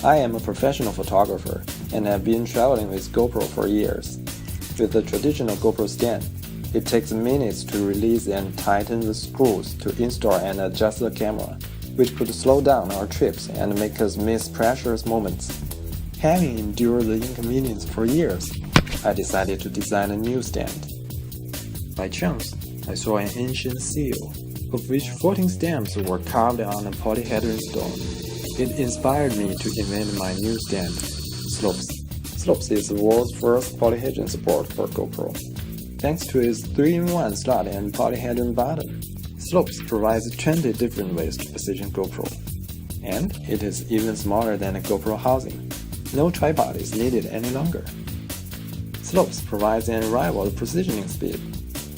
I am a professional photographer and have been traveling with GoPro for years. With the traditional GoPro stand, it takes minutes to release and tighten the screws to install and adjust the camera, which could slow down our trips and make us miss precious moments. Having endured the inconvenience for years, I decided to design a new stand. By chance, I saw an ancient seal, of which 14 stamps were carved on a polyhedron stone. It inspired me to invent my new stand, Slopes. Slopes is the world's first polyhedron support for GoPro. Thanks to its 3-in-1 slot and polyhedron bottom, Slopes provides 20 different ways to position GoPro. And it is even smaller than a GoPro housing. No tripod is needed any longer. Slopes provides an unrivaled positioning speed.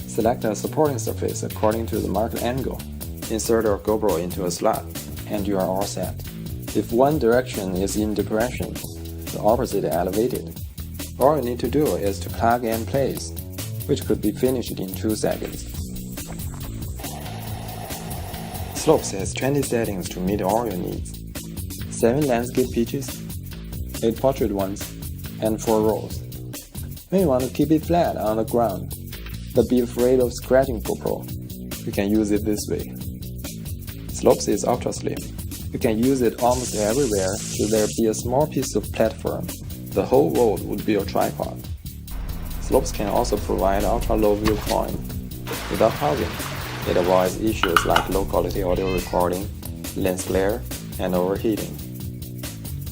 Select a supporting surface according to the marked angle. Insert your GoPro into a slot, and you are all set. If one direction is in depression, the opposite elevated. All you need to do is to plug and place, which could be finished in 2 seconds. Slopes has 20 settings to meet all your needs. 7 landscape pitches, 8 portrait ones, and 4 rolls. When you want to keep it flat on the ground, but be afraid of scratching GoPro, you can use it this way. Slopes is ultra slim. You can use it almost everywhere should there be a small piece of platform. The whole road would be a tripod. Slopes can also provide ultra-low viewpoint. Without housing, it avoids issues like low-quality audio recording, lens glare, and overheating.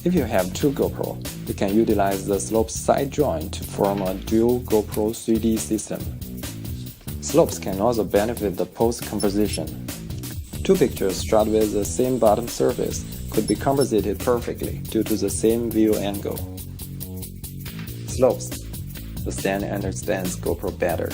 If you have 2 GoPro, you can utilize the Slopes side joint to form a dual GoPro 3D system. Slopes can also benefit the post-composition. 2 pictures shot with the same bottom surface could be composited perfectly due to the same view angle. Slopes. The stand understands GoPro better.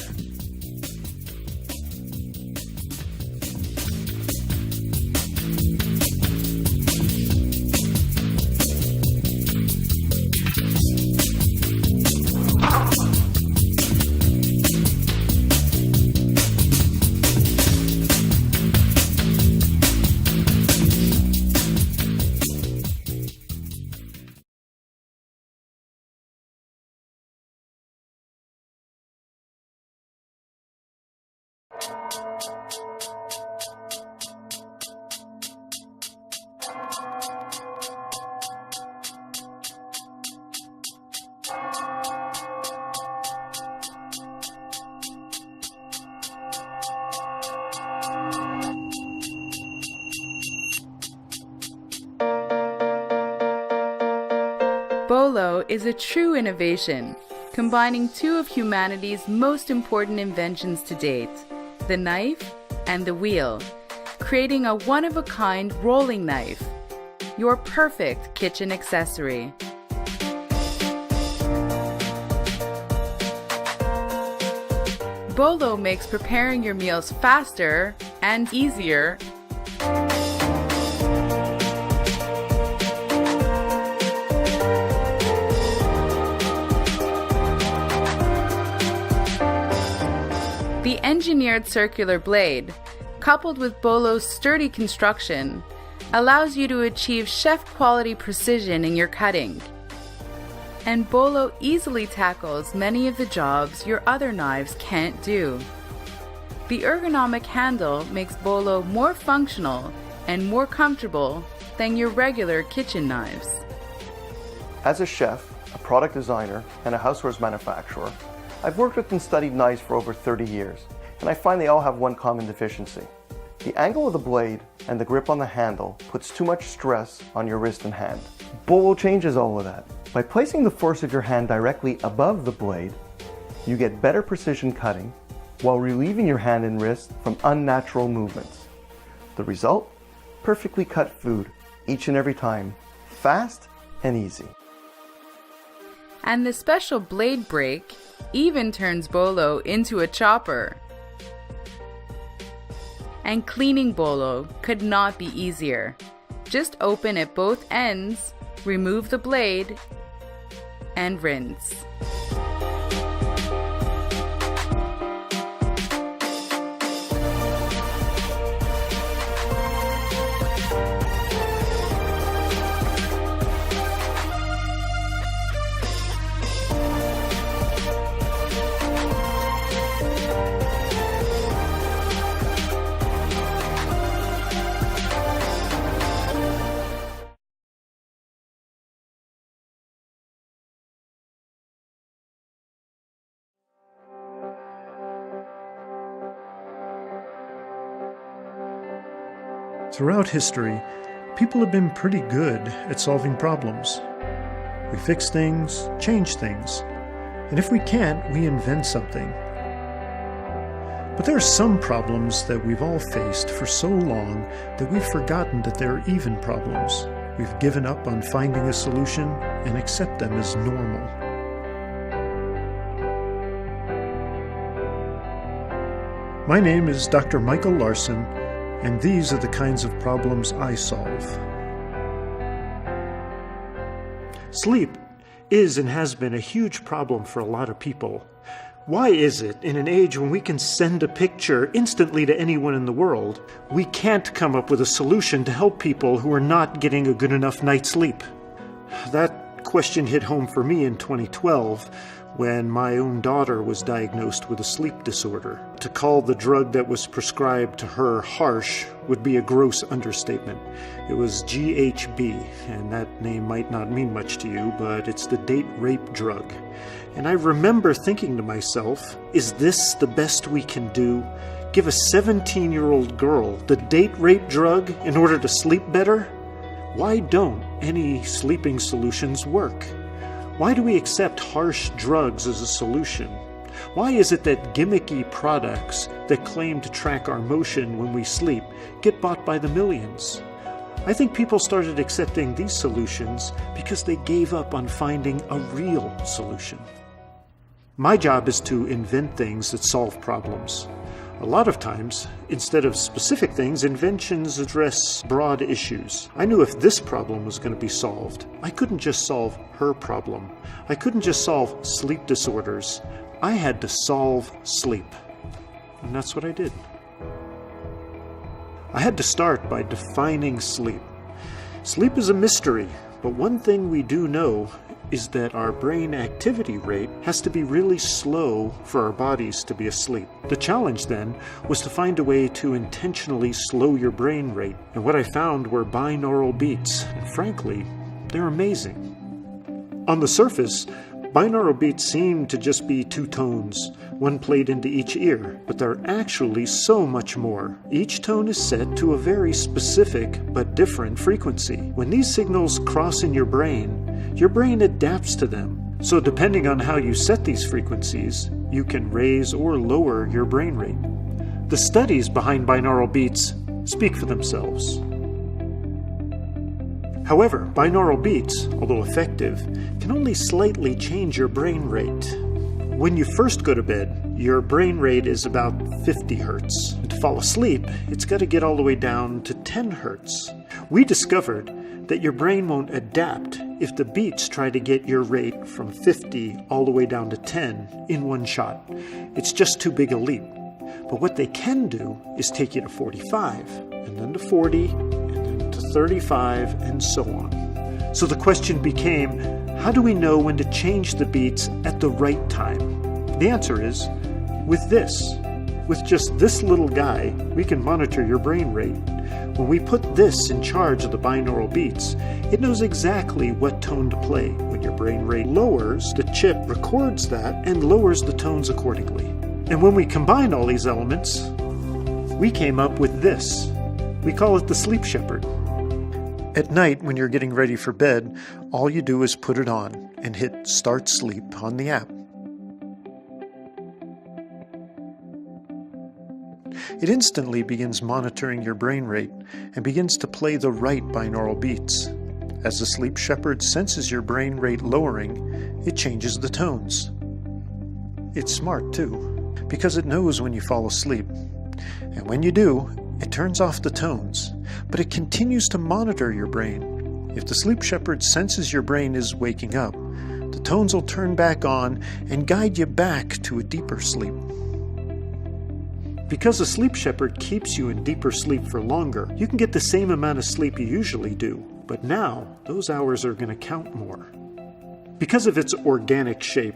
Bolo is a true innovation, combining 2 of humanity's most important inventions to date, the knife and the wheel, creating a one-of-a-kind rolling knife, your perfect kitchen accessory. Bolo makes preparing your meals faster and easier. The engineered circular blade, coupled with Bolo's sturdy construction, allows you to achieve chef-quality precision in your cutting. And Bolo easily tackles many of the jobs your other knives can't do. The ergonomic handle makes Bolo more functional and more comfortable than your regular kitchen knives. As a chef, a product designer, and a housewares manufacturer, I've worked with and studied knives for over 30 years, and I find they all have one common deficiency. The angle of the blade and the grip on the handle puts too much stress on your wrist and hand. Bolo changes all of that. By placing the force of your hand directly above the blade, you get better precision cutting while relieving your hand and wrist from unnatural movements. The result? Perfectly cut food, each and every time, fast and easy. And the special blade break even turns Bolo into a chopper. And cleaning Bolo could not be easier. Just open at both ends, remove the blade, and rinse. Throughout history, people have been pretty good at solving problems. We fix things, change things, and if we can't, we invent something. But there are some problems that we've all faced for so long that we've forgotten that there are even problems. We've given up on finding a solution and accept them as normal. My name is Dr. Michael Larson, and these are the kinds of problems I solve. Sleep is and has been a huge problem for a lot of people. Why is it, in an age when we can send a picture instantly to anyone in the world, we can't come up with a solution to help people who are not getting a good enough night's sleep? That question hit home for me in 2012, when my own daughter was diagnosed with a sleep disorder. To call the drug that was prescribed to her harsh would be a gross understatement. It was GHB, and that name might not mean much to you, but it's the date rape drug. And I remember thinking to myself, is this the best we can do? Give a 17-year-old girl the date rape drug in order to sleep better? Why don't any sleeping solutions work? Why do we accept harsh drugs as a solution? Why is it that gimmicky products that claim to track our motion when we sleep get bought by the millions? I think people started accepting these solutions because they gave up on finding a real solution. My job is to invent things that solve problems. A lot of times, instead of specific things, inventions address broad issues. I knew if this problem was going to be solved, I couldn't just solve her problem. I couldn't just solve sleep disorders. I had to solve sleep. And that's what I did. I had to start by defining sleep. Sleep is a mystery, but one thing we do know is that our brain activity rate has to be really slow for our bodies to be asleep. The challenge then was to find a way to intentionally slow your brain rate, and what I found were binaural beats, and frankly, they're amazing. On the surface, binaural beats seem to just be two tones, one played into each ear, but they're actually so much more. Each tone is set to a very specific but different frequency. When these signals cross in your brain adapts to them. So depending on how you set these frequencies, you can raise or lower your brain rate. The studies behind binaural beats speak for themselves. However, binaural beats, although effective, can only slightly change your brain rate. When you first go to bed, your brain rate is about 50 hertz. And to fall asleep, it's got to get all the way down to 10 hertz. We discovered that your brain won't adapt if the beats try to get your rate from 50 all the way down to 10 in one shot. It's just too big a leap. But what they can do is take you to 45, and then to 40, and then to 35, and so on. So the question became, how do we know when to change the beats at the right time? The answer is, with this. With just this little guy, we can monitor your brain rate. When we put this in charge of the binaural beats, it knows exactly what tone to play. When your brain rate lowers, the chip records that and lowers the tones accordingly. And when we combine all these elements, we came up with this. We call it the Sleep Shepherd. At night, when you're getting ready for bed, all you do is put it on and hit Start Sleep on the app. It instantly begins monitoring your brain rate and begins to play the right binaural beats. As the Sleep Shepherd senses your brain rate lowering, it changes the tones. It's smart too, because it knows when you fall asleep. And when you do, it turns off the tones, but it continues to monitor your brain. If the Sleep Shepherd senses your brain is waking up, the tones will turn back on and guide you back to a deeper sleep. Because the Sleep Shepherd keeps you in deeper sleep for longer, you can get the same amount of sleep you usually do, but now those hours are going to count more. Because of its organic shape,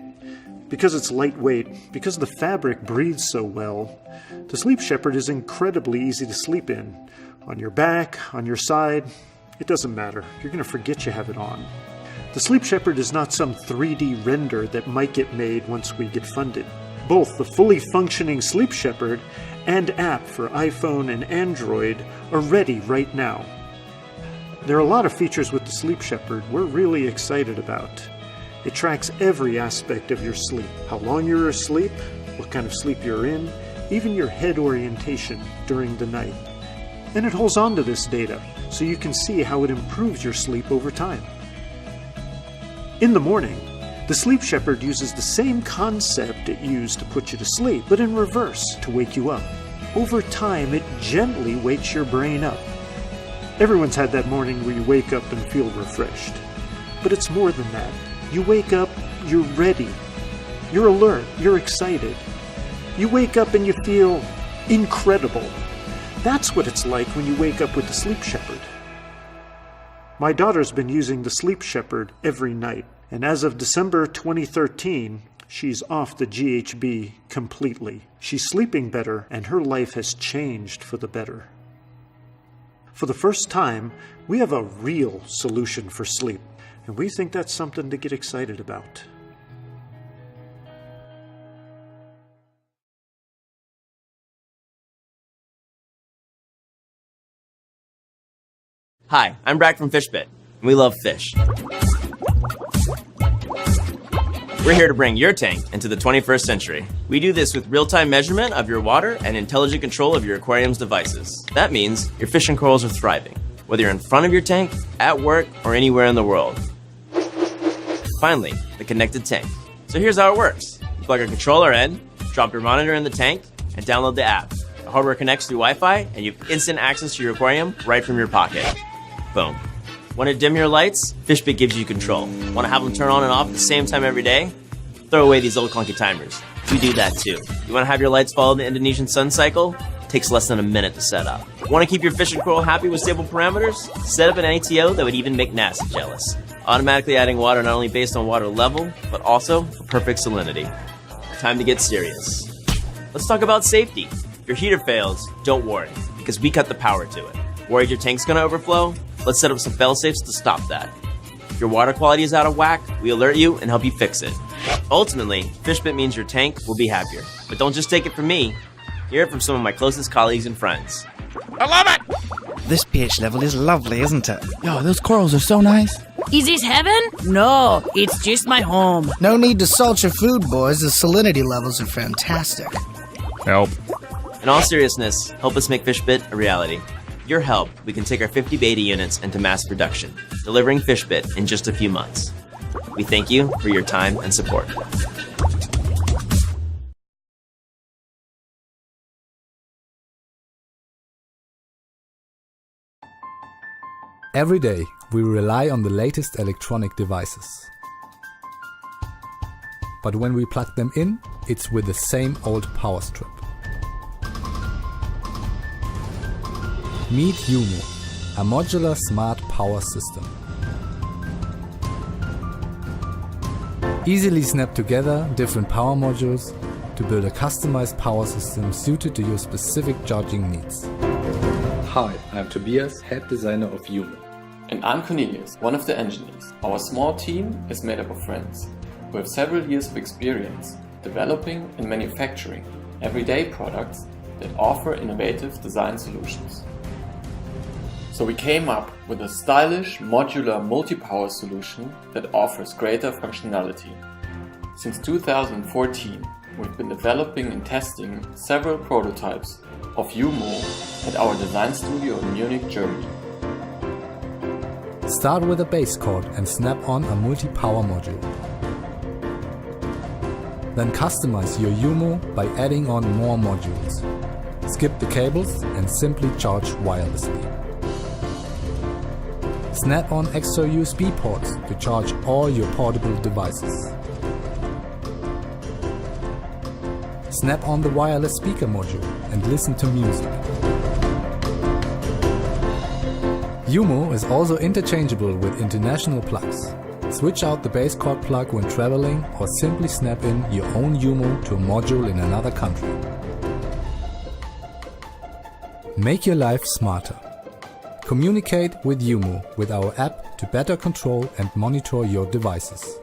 because it's lightweight, because the fabric breathes so well, the Sleep Shepherd is incredibly easy to sleep in. On your back, on your side, it doesn't matter. You're going to forget you have it on. The Sleep Shepherd is not some 3D render that might get made once we get funded. Both the fully functioning Sleep Shepherd and app for iPhone and Android are ready right now. There are a lot of features with the Sleep Shepherd we're really excited about. It tracks every aspect of your sleep, how long you're asleep, what kind of sleep you're in, even your head orientation during the night. And it holds on to this data so you can see how it improves your sleep over time. In the morning, the Sleep Shepherd uses the same concept it used to put you to sleep, but in reverse to wake you up. Over time, it gently wakes your brain up. Everyone's had that morning where you wake up and feel refreshed. But it's more than that. You wake up, you're ready. You're alert, you're excited. You wake up and you feel incredible. That's what it's like when you wake up with the Sleep Shepherd. My daughter's been using the Sleep Shepherd every night. And as of December 2013, she's off the GHB completely. She's sleeping better, and her life has changed for the better. For the first time, we have a real solution for sleep, and we think that's something to get excited about. Hi, I'm Brad from Fishbit, and we love fish. We're here to bring your tank into the 21st century. We do this with real-time measurement of your water and intelligent control of your aquarium's devices. That means your fish and corals are thriving, whether you're in front of your tank, at work, or anywhere in the world. Finally, the connected tank. So here's how it works. You plug a controller in, drop your monitor in the tank, and download the app. The hardware connects through Wi-Fi, and you have instant access to your aquarium right from your pocket. Boom. Want to dim your lights? Fishbit gives you control. Want to have them turn on and off at the same time every day? Throw away these old clunky timers. We do that too. You want to have your lights follow the Indonesian sun cycle? Takes less than a minute to set up. Want to keep your fish and coral happy with stable parameters? Set up an ATO that would even make NASA jealous. Automatically adding water not only based on water level, but also for perfect salinity. Time to get serious. Let's talk about safety. If your heater fails, don't worry, because we cut the power to it. Worried your tank's gonna overflow? Let's set up some fail-safes to stop that. If your water quality is out of whack, we alert you and help you fix it. Ultimately, Fishbit means your tank will be happier. But don't just take it from me. Hear it from some of my closest colleagues and friends. I love it! This pH level is lovely, isn't it? Yo, those corals are so nice. Is this heaven? No, it's just my home. No need to salt your food, boys. The salinity levels are fantastic. Help. In all seriousness, help us make Fishbit a reality. With your help, we can take our 50 beta units into mass production, delivering Fishbit in just a few months. We thank you for your time and support. Every day, we rely on the latest electronic devices. But when we plug them in, it's with the same old power strip. Meet Yumo, a modular smart power system. Easily snap together different power modules to build a customized power system suited to your specific charging needs. Hi, I'm Tobias, head designer of Yumo. And I'm Cornelius, one of the engineers. Our small team is made up of friends who have several years of experience developing and manufacturing everyday products that offer innovative design solutions. So we came up with a stylish modular multi-power solution that offers greater functionality. Since 2014, we've been developing and testing several prototypes of Yumo at our design studio in Munich, Germany. Start with a base cord and snap on a multi-power module. Then customize your Yumo by adding on more modules. Skip the cables and simply charge wirelessly. Snap on extra USB ports to charge all your portable devices. Snap on the wireless speaker module and listen to music. Yumo is also interchangeable with international plugs. Switch out the base cord plug when traveling or simply snap in your own Yumo to a module in another country. Make your life smarter. Communicate with Yumo with our app to better control and monitor your devices.